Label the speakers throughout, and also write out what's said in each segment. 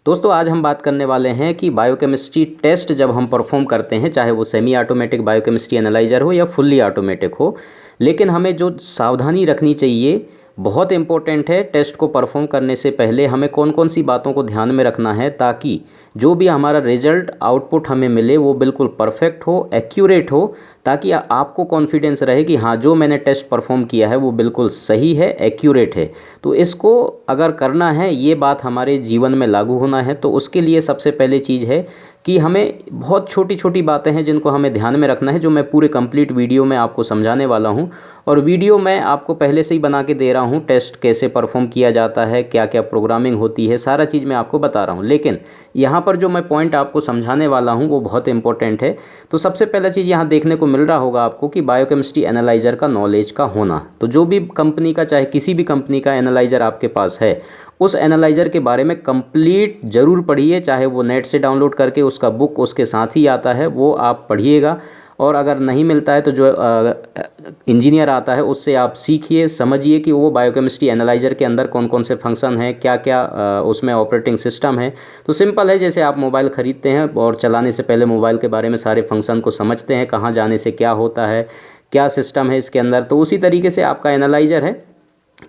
Speaker 1: दोस्तों आज हम बात करने वाले हैं कि बायोकेमिस्ट्री टेस्ट जब हम परफॉर्म करते हैं, चाहे वो सेमी ऑटोमेटिक बायोकेमिस्ट्री एनालाइजर हो या फुल्ली ऑटोमेटिक हो, लेकिन हमें जो सावधानी रखनी चाहिए बहुत इम्पोर्टेंट है। टेस्ट को परफॉर्म करने से पहले हमें कौन कौन सी बातों को ध्यान में रखना है ताकि जो भी हमारा रिजल्ट आउटपुट हमें मिले वो बिल्कुल परफेक्ट हो, एक्यूरेट हो, ताकि आपको कॉन्फिडेंस रहे कि हाँ जो मैंने टेस्ट परफॉर्म किया है वो बिल्कुल सही है, एक्यूरेट है। तो इसको अगर करना है, ये बात हमारे जीवन में लागू होना है, तो उसके लिए सबसे पहले चीज़ है कि हमें बहुत छोटी छोटी बातें हैं जिनको हमें ध्यान में रखना है, जो मैं पूरे कंप्लीट वीडियो में आपको समझाने वाला हूं। और वीडियो मैं आपको पहले से ही बना के दे रहा हूं, टेस्ट कैसे परफॉर्म किया जाता है, क्या क्या प्रोग्रामिंग होती है, सारा चीज़ मैं आपको बता रहा हूं। लेकिन यहाँ पर जो मैं पॉइंट आपको समझाने वाला हूँ वो बहुत इंपॉर्टेंट है। तो सबसे पहला चीज़ यहाँ देखने को मिल रहा होगा आपको कि बायोकेमिस्ट्री एनालाइज़र का नॉलेज का होना। तो जो भी कंपनी का, चाहे किसी भी कंपनी का एनालाइज़र आपके पास है, उस एनालाइज़र के बारे में कंप्लीट ज़रूर पढ़िए। चाहे वो नेट से डाउनलोड करके उसका बुक उसके साथ ही आता है वो आप पढ़िएगा, और अगर नहीं मिलता है तो जो इंजीनियर आता है उससे आप सीखिए, समझिए कि वो बायोकेमिस्ट्री एनालाइज़र के अंदर कौन कौन से फंक्शन हैं, क्या क्या उसमें ऑपरेटिंग सिस्टम है। तो सिंपल है, जैसे आप मोबाइल ख़रीदते हैं और चलाने से पहले मोबाइल के बारे में सारे फंक्शन को समझते हैं, कहाँ जाने से क्या होता है, क्या सिस्टम है इसके अंदर, तो उसी तरीके से आपका एनालाइज़र है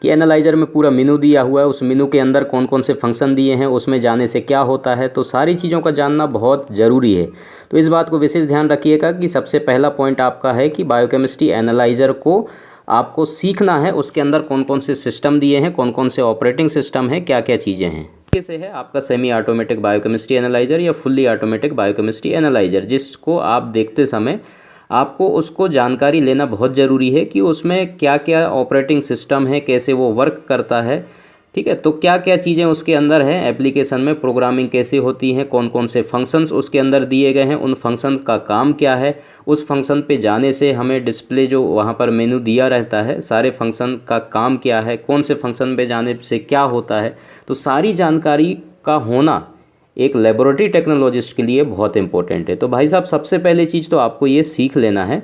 Speaker 1: कि एनालाइज़र में पूरा मेनू दिया हुआ है, उस मेनू के अंदर कौन कौन से फंक्शन दिए हैं, उसमें जाने से क्या होता है, तो सारी चीज़ों का जानना बहुत ज़रूरी है। तो इस बात को विशेष ध्यान रखिएगा कि सबसे पहला पॉइंट आपका है कि बायोकेमिस्ट्री एनालाइज़र को आपको सीखना है, उसके अंदर कौन कौन से सिस्टम दिए हैं, कौन कौन से ऑपरेटिंग सिस्टम है, क्या क्या चीज़ें हैं। कैसे है आपका सेमी ऑटोमेटिक बायोकेमिस्ट्री एनालाइज़र या फुल्ली ऑटोमेटिक बायोकेमिस्ट्री एनालाइज़र, जिसको आप देखते समय आपको उसको जानकारी लेना बहुत ज़रूरी है कि उसमें क्या क्या ऑपरेटिंग सिस्टम है, कैसे वो वर्क करता है। ठीक है, तो क्या क्या चीज़ें उसके अंदर है, एप्लीकेशन में प्रोग्रामिंग कैसे होती है, कौन कौन से फंक्शंस उसके अंदर दिए गए हैं, उन फंक्शन का काम क्या है, उस फंक्शन पे जाने से हमें डिस्प्ले जो वहाँ पर मेनू दिया रहता है, सारे फंक्शन का काम क्या है, कौन से फंक्शन पे जाने से क्या होता है, तो सारी जानकारी का होना एक लेबोरेटरी टेक्नोलॉजिस्ट के लिए बहुत इंपॉर्टेंट है। तो भाई साहब सबसे पहले चीज़ तो आपको ये सीख लेना है,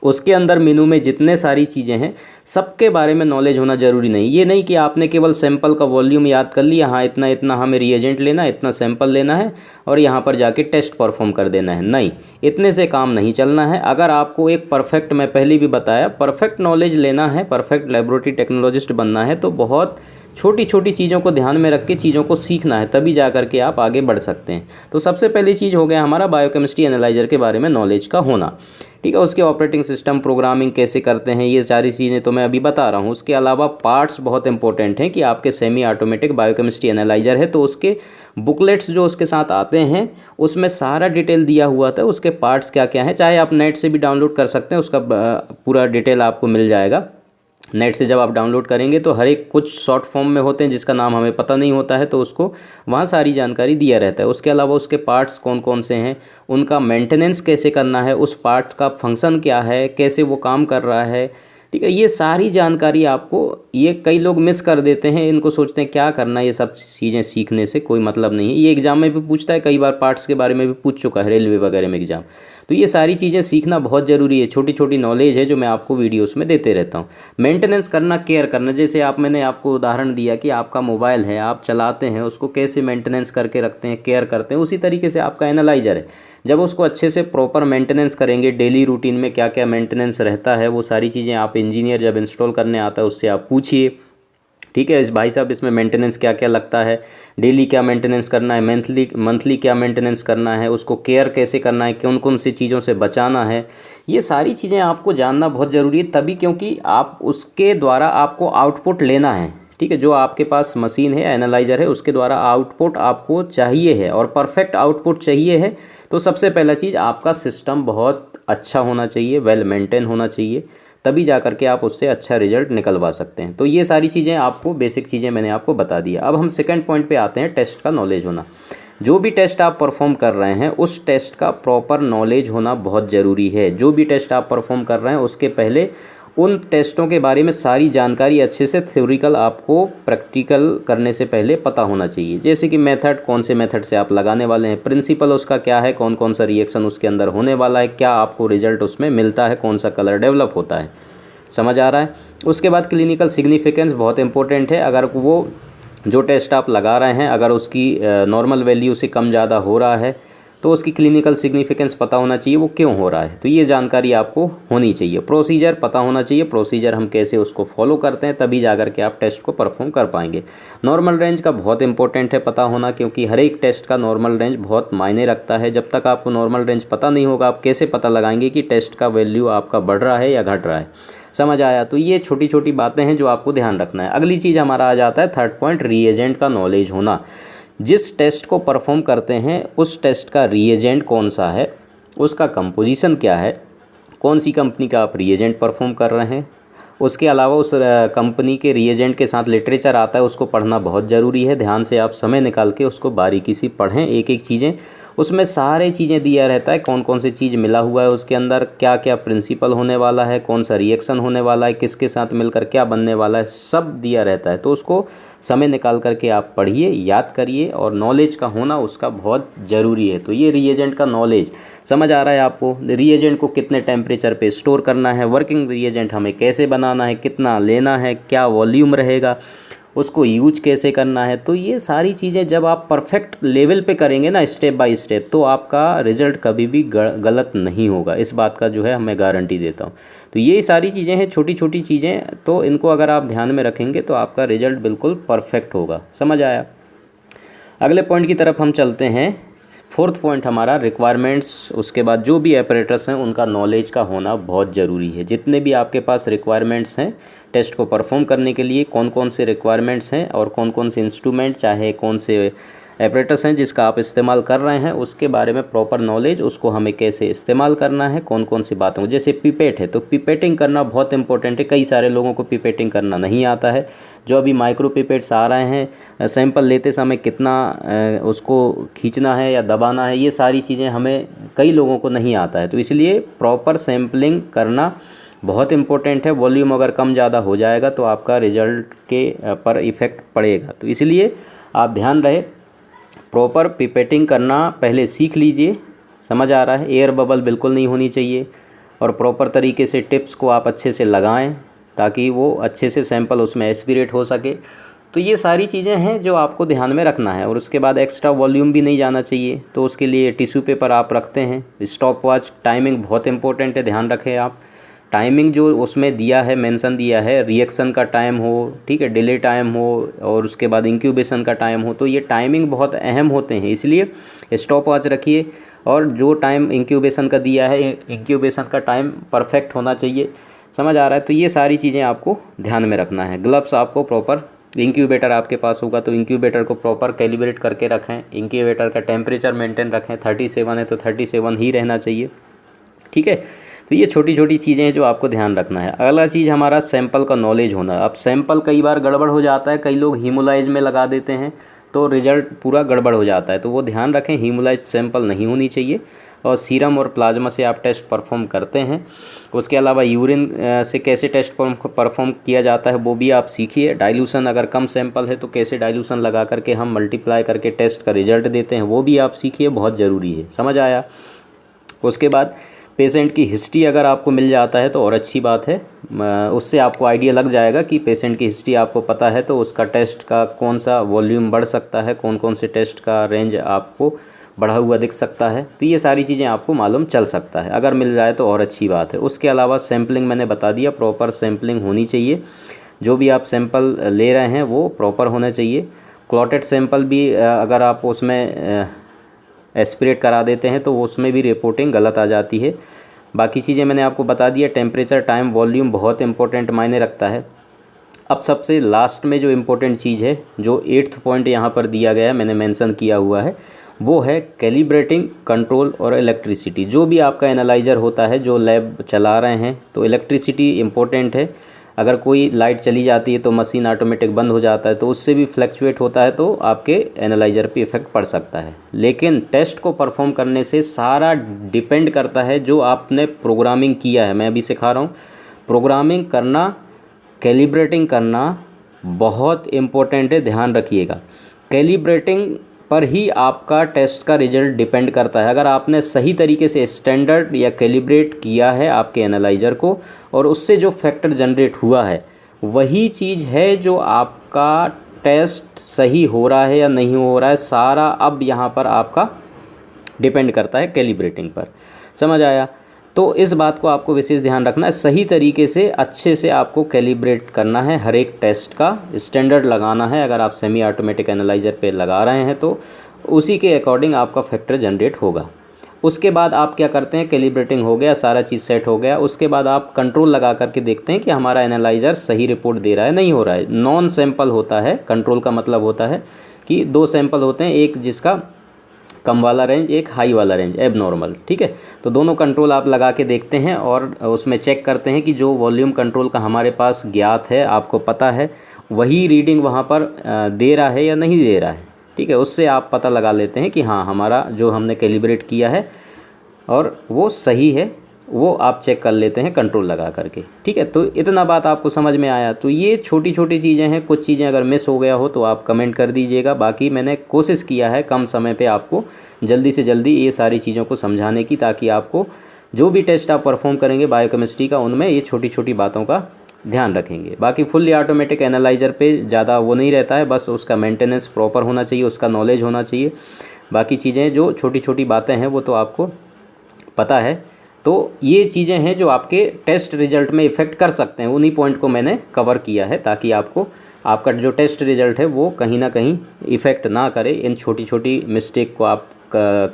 Speaker 1: उसके अंदर मेनू में जितने सारी चीज़ें हैं सबके बारे में नॉलेज होना ज़रूरी नहीं। ये नहीं कि आपने केवल सैंपल का वॉल्यूम याद कर लिया, हाँ इतना इतना हमें रिएजेंट लेना है, इतना सैंपल लेना है और यहाँ पर जाके टेस्ट परफॉर्म कर देना है, नहीं, इतने से काम नहीं चलना है। अगर आपको एक परफेक्ट, मैं पहले भी बताया, परफेक्ट नॉलेज लेना है, परफेक्ट लेबोरेटरी टेक्नोलॉजिस्ट बनना है, तो बहुत छोटी छोटी चीज़ों को ध्यान में रख के चीज़ों को सीखना है, तभी जा करके आप आगे बढ़ सकते हैं। तो सबसे पहली चीज़ हो गया हमारा बायोकेमिस्ट्री एनालाइज़र के बारे में नॉलेज का होना। ठीक है, उसके ऑपरेटिंग सिस्टम, प्रोग्रामिंग कैसे करते हैं, ये सारी चीज़ें तो मैं अभी बता रहा हूँ। उसके अलावा पार्ट्स बहुत इंपॉर्टेंट हैं कि आपके सेमी ऑटोमेटिक बायोकेमिस्ट्री एनालाइज़र है तो उसके बुकलेट्स जो उसके साथ आते हैं उसमें सारा डिटेल दिया हुआ था, उसके पार्ट्स क्या क्या हैं। चाहे आप नेट से भी डाउनलोड कर सकते हैं, उसका पूरा डिटेल आपको मिल जाएगा। नेट से जब आप डाउनलोड करेंगे तो हर एक कुछ शॉर्ट फॉर्म में होते हैं जिसका नाम हमें पता नहीं होता है, तो उसको वहाँ सारी जानकारी दिया रहता है। उसके अलावा उसके पार्ट्स कौन कौन से हैं, उनका मेंटेनेंस कैसे करना है, उस पार्ट का फंक्शन क्या है, कैसे वो काम कर रहा है। ठीक है, ये सारी जानकारी आपको, ये कई लोग मिस कर देते हैं, इनको सोचते हैं क्या करना है, ये सब चीज़ें सीखने से कोई मतलब नहीं है। ये एग्ज़ाम में भी पूछता है, कई बार पार्ट्स के बारे में भी पूछ चुका है रेलवे वगैरह में एग्ज़ाम। तो ये सारी चीज़ें सीखना बहुत ज़रूरी है, छोटी छोटी नॉलेज है जो मैं आपको वीडियोस में देते रहता हूँ। मेंटेनेंस करना, केयर करना, जैसे मैंने आपको उदाहरण दिया कि आपका मोबाइल है, आप चलाते हैं, उसको कैसे मेंटेनेंस करके रखते हैं, केयर करते हैं, उसी तरीके से आपका एनालाइज़र है। जब उसको अच्छे से प्रॉपर मेंटेनेंस करेंगे, डेली रूटीन में क्या क्या मेंटेनेंस रहता है, वो सारी चीज़ें आप इंजीनियर जब इंस्टॉल करने आता है उससे आप पूछिए। ठीक है, इस भाई साहब इसमें मेंटेनेंस क्या क्या लगता है, डेली क्या मेंटेनेंस करना है, मंथली क्या मेंटेनेंस करना है, उसको केयर कैसे करना है, कौन कौन सी चीज़ों से बचाना है, ये सारी चीज़ें आपको जानना बहुत ज़रूरी है। तभी, क्योंकि आप उसके द्वारा आपको आउटपुट लेना है। ठीक है, जो आपके पास मशीन है, एनालाइज़र है, उसके द्वारा आउटपुट आपको चाहिए है और परफेक्ट आउटपुट चाहिए है, तो सबसे पहला चीज़ आपका सिस्टम बहुत अच्छा होना चाहिए, वेल मेंटेन होना चाहिए, तभी जा करके आप उससे अच्छा रिजल्ट निकलवा सकते हैं। तो ये सारी चीज़ें आपको, बेसिक चीज़ें मैंने आपको बता दिया। अब हम सेकंड पॉइंट पे आते हैं, टेस्ट का नॉलेज होना। जो भी टेस्ट आप परफॉर्म कर रहे हैं उस टेस्ट का प्रॉपर नॉलेज होना बहुत ज़रूरी है। जो भी टेस्ट आप परफॉर्म कर रहे हैं उसके पहले उन टेस्टों के बारे में सारी जानकारी अच्छे से, थ्योरिकल आपको प्रैक्टिकल करने से पहले पता होना चाहिए। जैसे कि मेथड, कौन से मेथड से आप लगाने वाले हैं, प्रिंसिपल उसका क्या है, कौन कौन सा रिएक्शन उसके अंदर होने वाला है, क्या आपको रिजल्ट उसमें मिलता है, कौन सा कलर डेवलप होता है, समझ आ रहा है। उसके बाद क्लिनिकल सिग्निफिकेंस बहुत इंपॉर्टेंट है। अगर वो जो टेस्ट आप लगा रहे हैं अगर उसकी नॉर्मल वैल्यू से कम ज़्यादा हो रहा है तो उसकी क्लिनिकल सिग्निफिकेंस पता होना चाहिए वो क्यों हो रहा है। तो ये जानकारी आपको होनी चाहिए। प्रोसीजर पता होना चाहिए, प्रोसीजर हम कैसे उसको फॉलो करते हैं, तभी जाकर के आप टेस्ट को परफॉर्म कर पाएंगे। नॉर्मल रेंज का बहुत इंपॉर्टेंट है पता होना, क्योंकि हर एक टेस्ट का नॉर्मल रेंज बहुत मायने रखता है। जब तक आपको नॉर्मल रेंज पता नहीं होगा आप कैसे पता लगाएंगे कि टेस्ट का वैल्यू आपका बढ़ रहा है या घट रहा है। समझ आया? तो ये छोटी छोटी बातें हैं जो आपको ध्यान रखना है। अगली चीज़ हमारा आ जाता है थर्ड पॉइंट, रीएजेंट का नॉलेज होना। जिस टेस्ट को परफॉर्म करते हैं उस टेस्ट का रीएजेंट कौन सा है, उसका कंपोजिशन क्या है, कौन सी कंपनी का आप रीएजेंट परफॉर्म कर रहे हैं। उसके अलावा उस कंपनी के रीएजेंट के साथ लिटरेचर आता है, उसको पढ़ना बहुत ज़रूरी है। ध्यान से आप समय निकाल के उसको बारीकी से पढ़ें, एक एक चीज़ें। उसमें सारे चीज़ें दिया रहता है, कौन कौन सी चीज़ मिला हुआ है उसके अंदर, क्या क्या प्रिंसिपल होने वाला है, कौन सा रिएक्शन होने वाला है, किसके साथ मिलकर क्या बनने वाला है, सब दिया रहता है। तो उसको समय निकाल करके आप पढ़िए, याद करिए, और नॉलेज का होना उसका बहुत ज़रूरी है। तो ये रिएजेंट का नॉलेज समझ आ रहा है आपको। रिएजेंट को कितने टेम्परेचर पे स्टोर करना है, वर्किंग रिएजेंट हमें कैसे बनाना है, कितना लेना है, क्या वॉल्यूम रहेगा, उसको यूज कैसे करना है। तो ये सारी चीज़ें जब आप परफेक्ट लेवल पे करेंगे ना, स्टेप बाय स्टेप, तो आपका रिज़ल्ट कभी भी गलत नहीं होगा। इस बात का जो है मैं गारंटी देता हूँ। तो ये सारी चीज़ें हैं, छोटी छोटी चीज़ें, तो इनको अगर आप ध्यान में रखेंगे तो आपका रिज़ल्ट बिल्कुल परफेक्ट होगा। समझ आया? अगले पॉइंट की तरफ हम चलते हैं। फोर्थ पॉइंट हमारा रिक्वायरमेंट्स। उसके बाद जो भी ऑपरेटर्स हैं उनका नॉलेज का होना बहुत ज़रूरी है। जितने भी आपके पास रिक्वायरमेंट्स हैं टेस्ट को परफॉर्म करने के लिए, कौन कौन से रिक्वायरमेंट्स हैं और कौन कौन से इंस्ट्रूमेंट, चाहे कौन से ऑपरेटर्स हैं जिसका आप इस्तेमाल कर रहे हैं, उसके बारे में प्रॉपर नॉलेज, उसको हमें कैसे इस्तेमाल करना है, कौन कौन सी बातों, जैसे पिपेट है तो पिपेटिंग करना बहुत इंपॉर्टेंट है। कई सारे लोगों को पिपेटिंग करना नहीं आता है। जो अभी माइक्रो पिपेट्स आ रहे हैं, सैंपल लेते समय कितना उसको खींचना है या दबाना है, ये सारी चीज़ें हमें कई लोगों को नहीं आता है। तो इसलिए प्रॉपर सैम्पलिंग करना बहुत इंपॉर्टेंट है। वॉल्यूम अगर कम ज़्यादा हो जाएगा तो आपका रिजल्ट के पर इफ़ेक्ट पड़ेगा। तो इसलिए आप ध्यान रहे, प्रॉपर पिपेटिंग करना पहले सीख लीजिए। समझ आ रहा है? एयर बबल बिल्कुल नहीं होनी चाहिए, और प्रॉपर तरीके से टिप्स को आप अच्छे से लगाएं ताकि वो अच्छे से सैंपल उसमें एस्पिरेट हो सके। तो ये सारी चीज़ें हैं जो आपको ध्यान में रखना है। और उसके बाद एक्स्ट्रा वॉल्यूम भी नहीं जाना चाहिए, तो उसके लिए टिश्यू पेपर आप रखते हैं। स्टॉप वॉच, टाइमिंग बहुत इंपॉर्टेंट है, ध्यान रखें आप। टाइमिंग जो उसमें दिया है, मेंशन दिया है, रिएक्शन का टाइम हो, ठीक है, डिले टाइम हो, और उसके बाद इंक्यूबेशन का टाइम हो, तो ये टाइमिंग बहुत अहम होते हैं। इसलिए स्टॉप वॉच रखिए, और जो टाइम इंक्यूबेशन का दिया है, इंक्यूबेशन का टाइम परफेक्ट होना चाहिए। समझ आ रहा है? तो ये सारी चीज़ें आपको ध्यान में रखना है। ग्लव्स आपको प्रॉपर, इंक्यूबेटर आपके पास होगा तो इंक्यूबेटर को प्रॉपर कैलिब्रेट करके रखें। इंक्यूबेटर का टेम्परेचर मेंटेन रखें, 37 है तो 37 ही रहना चाहिए, ठीक है। तो ये छोटी छोटी चीज़ें हैं जो आपको ध्यान रखना है। अगला चीज़ हमारा सैंपल का नॉलेज होना। अब सैंपल कई बार गड़बड़ हो जाता है, कई लोग हीमोलाइज में लगा देते हैं तो रिजल्ट पूरा गड़बड़ हो जाता है। तो वो ध्यान रखें, हीमोलाइज सैंपल नहीं होनी चाहिए। और सीरम और प्लाज्मा से आप टेस्ट परफॉर्म करते हैं। उसके अलावा यूरिन से कैसे टेस्ट परफॉर्म किया जाता है वो भी आप सीखिए। डाइल्यूशन, अगर कम सैंपल है तो कैसे डाइल्यूशन लगा करके हम मल्टीप्लाई करके टेस्ट का रिजल्ट देते हैं, वो भी आप सीखिए, बहुत ज़रूरी है। समझ आया? उसके बाद पेशेंट की हिस्ट्री अगर आपको मिल जाता है तो और अच्छी बात है। उससे आपको आइडिया लग जाएगा कि पेशेंट की हिस्ट्री आपको पता है तो उसका टेस्ट का कौन सा वॉल्यूम बढ़ सकता है, कौन कौन से टेस्ट का रेंज आपको बढ़ा हुआ दिख सकता है। तो ये सारी चीज़ें आपको मालूम चल सकता है, अगर मिल जाए तो और अच्छी बात है। उसके अलावा सैम्पलिंग मैंने बता दिया, प्रॉपर सैम्पलिंग होनी चाहिए। जो भी आप सैंपल ले रहे हैं वो प्रॉपर होना चाहिए। क्लॉटेड सैंपल भी अगर आप उसमें एस्पिरेट करा देते हैं तो उसमें भी रिपोर्टिंग गलत आ जाती है। बाकी चीज़ें मैंने आपको बता दिया। टेम्परेचर, टाइम, वॉल्यूम बहुत इंपॉर्टेंट मायने रखता है। अब सबसे लास्ट में जो इम्पोर्टेंट चीज़ है, जो 8th पॉइंट यहाँ पर दिया गया है, मैंने मेंशन किया हुआ है, वो है कैलिब्रेटिंग, कंट्रोल और इलेक्ट्रिसिटी। जो भी आपका एनालाइज़र होता है, जो लैब चला रहे हैं, तो इलेक्ट्रिसिटी इम्पोर्टेंट है। अगर कोई लाइट चली जाती है तो मशीन ऑटोमेटिक बंद हो जाता है, तो उससे भी फ्लक्चुएट होता है, तो आपके एनालाइज़र पे इफ़ेक्ट पड़ सकता है। लेकिन टेस्ट को परफॉर्म करने से सारा डिपेंड करता है जो आपने प्रोग्रामिंग किया है। मैं अभी सिखा रहा हूँ, प्रोग्रामिंग करना, कैलिब्रेटिंग करना बहुत इम्पोर्टेंट है, ध्यान रखिएगा। कैलिब्रेटिंग पर ही आपका टेस्ट का रिजल्ट डिपेंड करता है। अगर आपने सही तरीके से स्टैंडर्ड या कैलिब्रेट किया है आपके एनालाइज़र को, और उससे जो फैक्टर जनरेट हुआ है, वही चीज़ है जो आपका टेस्ट सही हो रहा है या नहीं हो रहा है, सारा अब यहाँ पर आपका डिपेंड करता है कैलिब्रेटिंग पर। समझ आया? तो इस बात को आपको विशेष ध्यान रखना है, सही तरीके से अच्छे से आपको कैलिब्रेट करना है, हर एक टेस्ट का स्टैंडर्ड लगाना है। अगर आप सेमी ऑटोमेटिक एनालाइज़र पे लगा रहे हैं तो उसी के अकॉर्डिंग आपका फैक्टर जनरेट होगा। उसके बाद आप क्या करते हैं, कैलिब्रेटिंग हो गया, सारा चीज़ सेट हो गया, उसके बाद आप कंट्रोल लगा करके देखते हैं कि हमारा एनालाइज़र सही रिपोर्ट दे रहा है नहीं हो रहा है। नॉन सैंपल होता है कंट्रोल का, मतलब होता है कि 2 सैंपल होते हैं, एक जिसका कम वाला रेंज, एक हाई वाला रेंज एब नॉर्मल, ठीक है। तो दोनों कंट्रोल आप लगा के देखते हैं और उसमें चेक करते हैं कि जो वॉल्यूम कंट्रोल का हमारे पास ज्ञात है, आपको पता है, वही रीडिंग वहाँ पर दे रहा है या नहीं दे रहा है, ठीक है। उससे आप पता लगा लेते हैं कि हाँ, हमारा जो हमने कैलिब्रेट किया है और वो सही है, वो आप चेक कर लेते हैं कंट्रोल लगा करके, ठीक है। तो इतना बात आपको समझ में आया। तो ये छोटी छोटी चीज़ें हैं, कुछ चीज़ें अगर मिस हो गया हो तो आप कमेंट कर दीजिएगा। बाकी मैंने कोशिश किया है कम समय पे आपको जल्दी से जल्दी ये सारी चीज़ों को समझाने की, ताकि आपको जो भी टेस्ट आप परफॉर्म करेंगे बायोकेमिस्ट्री का, उनमें ये छोटी छोटी बातों का ध्यान रखेंगे। बाकी फुल्ली ऑटोमेटिक एनालाइज़र पे ज़्यादा वो नहीं रहता है, बस उसका मेंटेनेंस प्रॉपर होना चाहिए, उसका नॉलेज होना चाहिए। बाकी चीज़ें जो छोटी छोटी बातें हैं वो तो आपको पता है। तो ये चीज़ें हैं जो आपके टेस्ट रिज़ल्ट में इफ़ेक्ट कर सकते हैं, उन्हीं पॉइंट को मैंने कवर किया है, ताकि आपको आपका जो टेस्ट रिज़ल्ट है वो कहीं ना कहीं इफ़ेक्ट ना करे। इन छोटी छोटी मिस्टेक को आप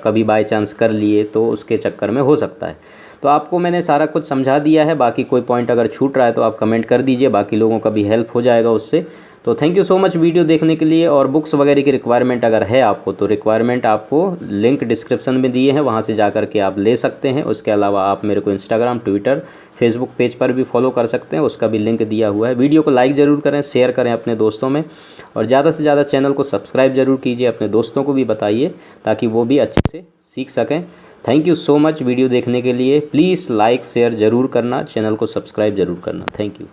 Speaker 1: कभी बाय चांस कर लिए तो उसके चक्कर में हो सकता है। तो आपको मैंने सारा कुछ समझा दिया है। बाकी कोई पॉइंट अगर छूट रहा है तो आप कमेंट कर दीजिए, बाकी लोगों का भी हेल्प हो जाएगा उससे। तो thank you so much video देखने के लिए। और बुक्स वगैरह की रिक्वायरमेंट अगर है आपको, तो रिक्वायरमेंट आपको लिंक डिस्क्रिप्शन में दिए हैं, वहाँ से जा कर के आप ले सकते हैं। उसके अलावा आप मेरे को इंस्टाग्राम, ट्विटर, फेसबुक पेज पर भी फॉलो कर सकते हैं, उसका भी लिंक दिया हुआ है। वीडियो को लाइक ज़रूर करें, शेयर करें अपने दोस्तों में, और ज़्यादा से ज़्यादा चैनल को सब्सक्राइब ज़रूर कीजिए, अपने दोस्तों को भी बताइए ताकि वो भी अच्छे से सीख सकें। Thank you so much video देखने के लिए। प्लीज़ लाइक शेयर ज़रूर करना, चैनल को सब्सक्राइब ज़रूर करना। Thank you.